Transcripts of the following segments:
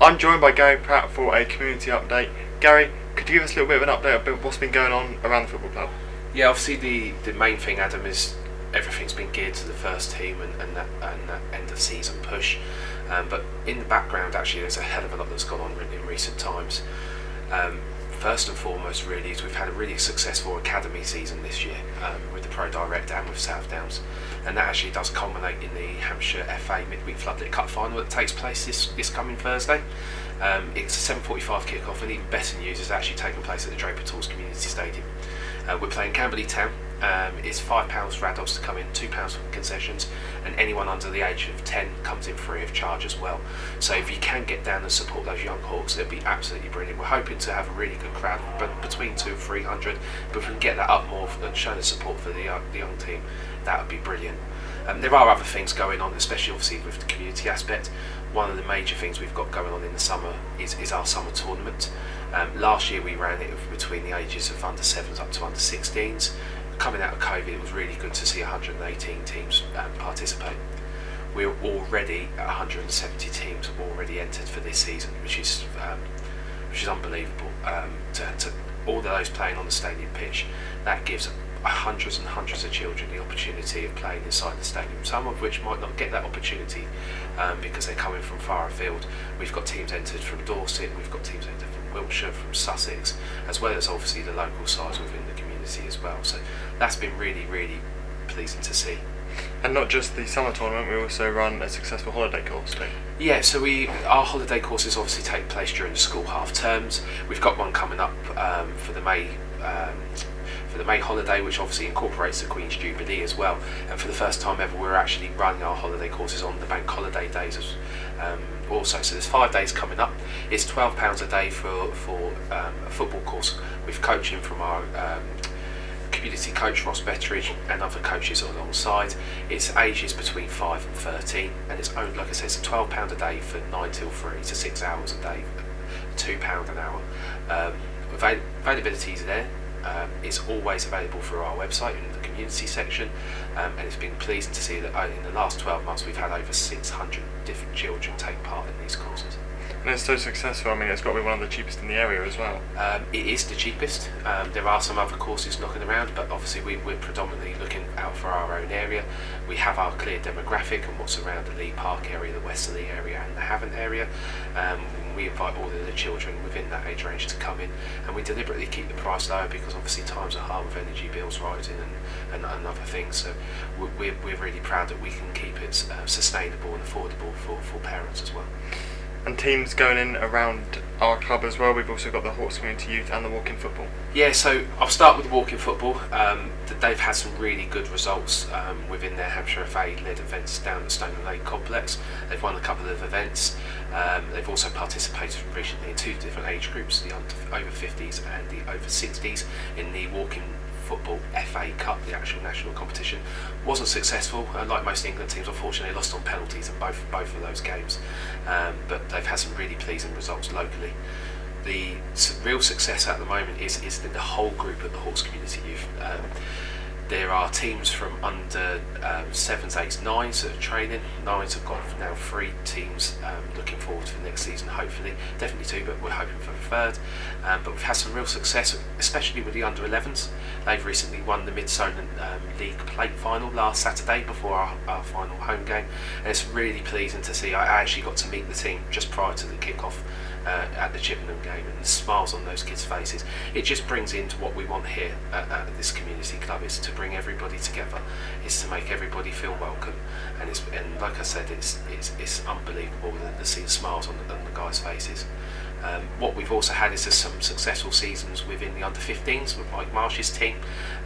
I'm joined by Gary Pratt for a community update. Gary, could you give us a little bit of an update about what's been going on around the football club? Yeah, obviously the main thing, Adam, is everything's been geared to the first team and that end of season push. But in the background, actually, there's a hell of a lot that's gone on in recent times. First and foremost, really, is we've had a really successful academy season this year with the Pro Direct and with South Downs, and that actually does culminate in the Hampshire FA Midweek Floodlit Cup final that takes place this coming Thursday. It's a 7:45 kick-off, and even better news is actually taking place at the Draper Tools Community Stadium. We're playing Camberley Town. It's £5 for adults to come in, £2 for concessions, and anyone under the age of 10 comes in free of charge as well. So if you can get down and support those young Hawks, it'll be absolutely brilliant. We're hoping to have a really good crowd, but between 200 and 300. But if we can get that up more and show the support for the young team, that would be brilliant. There are other things going on, especially obviously with the community aspect. One of the major things we've got going on in the summer is our summer tournament. Last year we ran it between the ages of under 7s up to under 16s. Coming out of COVID, it was really good to see 118 teams participate. We're already at 170 teams have already entered for this season, which is unbelievable. To all of those playing on the stadium pitch, that gives hundreds and hundreds of children the opportunity of playing inside the stadium, some of which might not get that opportunity because they're coming from far afield. We've got teams entered from Dorset, we've got teams entered from Wiltshire, from Sussex, as well as obviously the local sides within the community as well. So that's been really, really pleasing to see. And not just the summer tournament, we also run a successful holiday course too. Yeah, so our holiday courses obviously take place during the school half terms. We've got one coming up for the May holiday, which obviously incorporates the Queen's Jubilee as well. And for the first time ever, we're actually running our holiday courses on the bank holiday days also. So there's 5 days coming up. It's £12 a day for a football course with coaching from our community coach Ross Betteridge and other coaches alongside. It's ages between 5 and 13, and it's only, like I said, it's £12 a day for 9 till 3, so 6 hours a day, £2 an hour. Availability is there. It's always available through our website in the community section, and it's been pleasing to see that in the last 12 months we've had over 600 different children take part in these courses. And it's so successful. I mean, it's got to be one of the cheapest in the area as well. It is the cheapest. There are some other courses knocking around, but obviously we're predominantly looking out for our own area. We have our clear demographic and what's around the Lee Park area, the Westerly area and the Havant area. We invite all of the children within that age range to come in, and we deliberately keep the price lower because obviously times are hard with energy bills rising and other things. So we're really proud that we can keep it sustainable and affordable for parents as well. And teams going in around our club as well. We've also got the Hawks Community Youth and the walk-in football. Yeah, so I'll start with the walk-in football. They've had some really good results within their Hampshire FA-led events down the Stone and Lake complex. They've won a couple of events. They've also participated recently in 2 different age groups, the over 50s and the over 60s, in the walk-in football FA Cup, the actual national competition. Wasn't successful. Like most England teams, unfortunately, lost on penalties in both of those games. But they've had some really pleasing results locally. The real success at the moment is the whole group at the Hawks Community Youth. There are teams from under 7s, 8s, 9s that are training. 9s have got now 3 teams looking forward to the next season, hopefully. Definitely 2, but we're hoping for the 3rd. But we've had some real success, especially with the under 11s. They've recently won the Mid-Solent League Plate final last Saturday before our final home game. And it's really pleasing to see. I actually got to meet the team just prior to the kick-off at the Chippenham game, and the smiles on those kids' faces. It just brings into what we want here at this community club, is to bring everybody together, is to make everybody feel welcome, and like I said, it's unbelievable to see the smiles on the guys' faces. What we've also had is some successful seasons within the under 15s with Mike Marsh's team,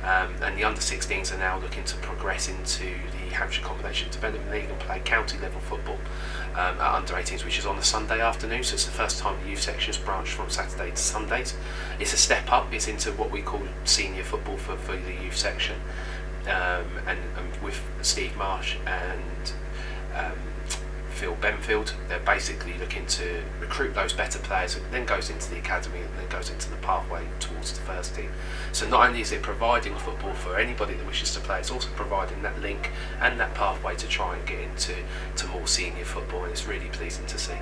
and the under 16s are now looking to progress into the Hampshire Combination Development League and play county level football at under 18s, which is on a Sunday afternoon. So it's the first time the youth section has branched from Saturday to Sundays. It's a step up. It's into what we call senior football for the youth section, and with Steve Marsh and Phil Benfield, they're basically looking to recruit those better players. It then goes into the academy and then goes into the pathway towards the first team. So not only is it providing football for anybody that wishes to play, it's also providing that link and that pathway to try and get into more senior football, and it's really pleasing to see.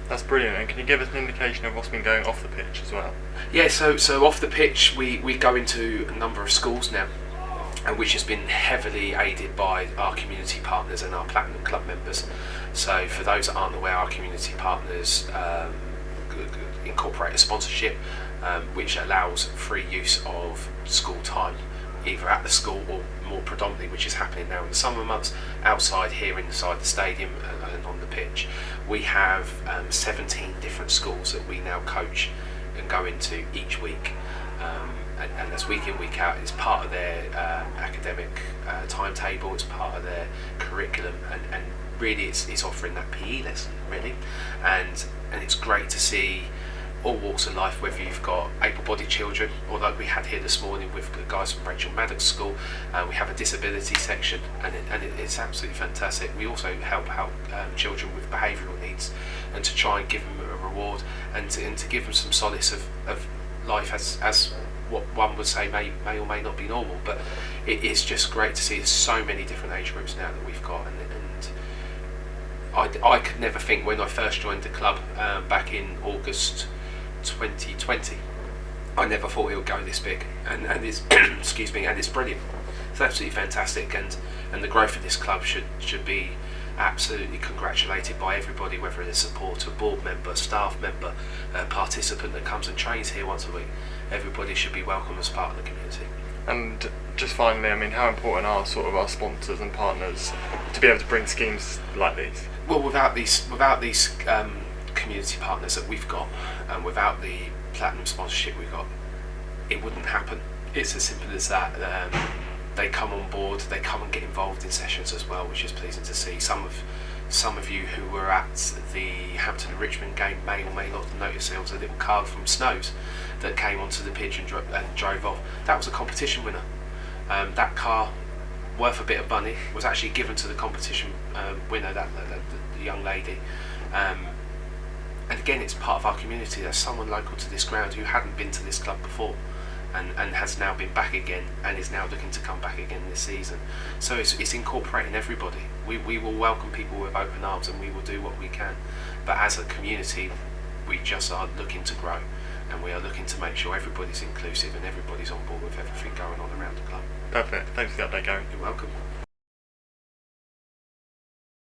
That's brilliant. And can you give us an indication of what's been going off the pitch as well? Yeah, so off the pitch, we go into a number of schools now, and which has been heavily aided by our community partners and our Platinum Club members. So for those that aren't aware, our community partners incorporate a sponsorship which allows free use of school time, either at the school or more predominantly, which is happening now in the summer months, outside here inside the stadium and on the pitch. We have 17 different schools that we now coach and go into each week, and that's week in, week out. It's part of their academic timetable, it's part of their curriculum, and really it's offering that PE lesson really, and it's great to see all walks of life, whether you've got able-bodied children, or like we had here this morning with the guys from Rachel Maddox School. We have a disability section, and it's absolutely fantastic. We also help out children with behavioural needs, and to try and give them a reward, and to give them some solace of life as what one would say may or may not be normal. But it is just great to see there's so many different age groups now that we've got, and I could never think when I first joined the club back in August 2020, I never thought it would go this big, and it's excuse me, and it's brilliant. It's absolutely fantastic, and the growth of this club should be absolutely congratulated by everybody, whether it's a supporter, board member, staff member, participant that comes and trains here once a week. Everybody should be welcome as part of the community. And just finally, I mean, how important are sort of our sponsors and partners to be able to bring schemes like these? Well, without these community partners that we've got, and without the Platinum sponsorship we've got, it wouldn't happen. It's as simple as that. They come on board, they come and get involved in sessions as well, which is pleasing to see. Some of you who were at the Hampton and Richmond game may or may not have noticed there was a little car from Snows that came onto the pitch and drove off. That was a competition winner. That car, worth a bit of money, was actually given to the competition winner, the young lady. And again, it's part of our community. There's someone local to this ground who hadn't been to this club before, and has now been back again, and is now looking to come back again this season. So it's incorporating everybody. We will welcome people with open arms, and we will do what we can. But as a community, we just are looking to grow, and we are looking to make sure everybody's inclusive and everybody's on board with everything going on around the club. Perfect. Thanks for the update, Gary. You're welcome.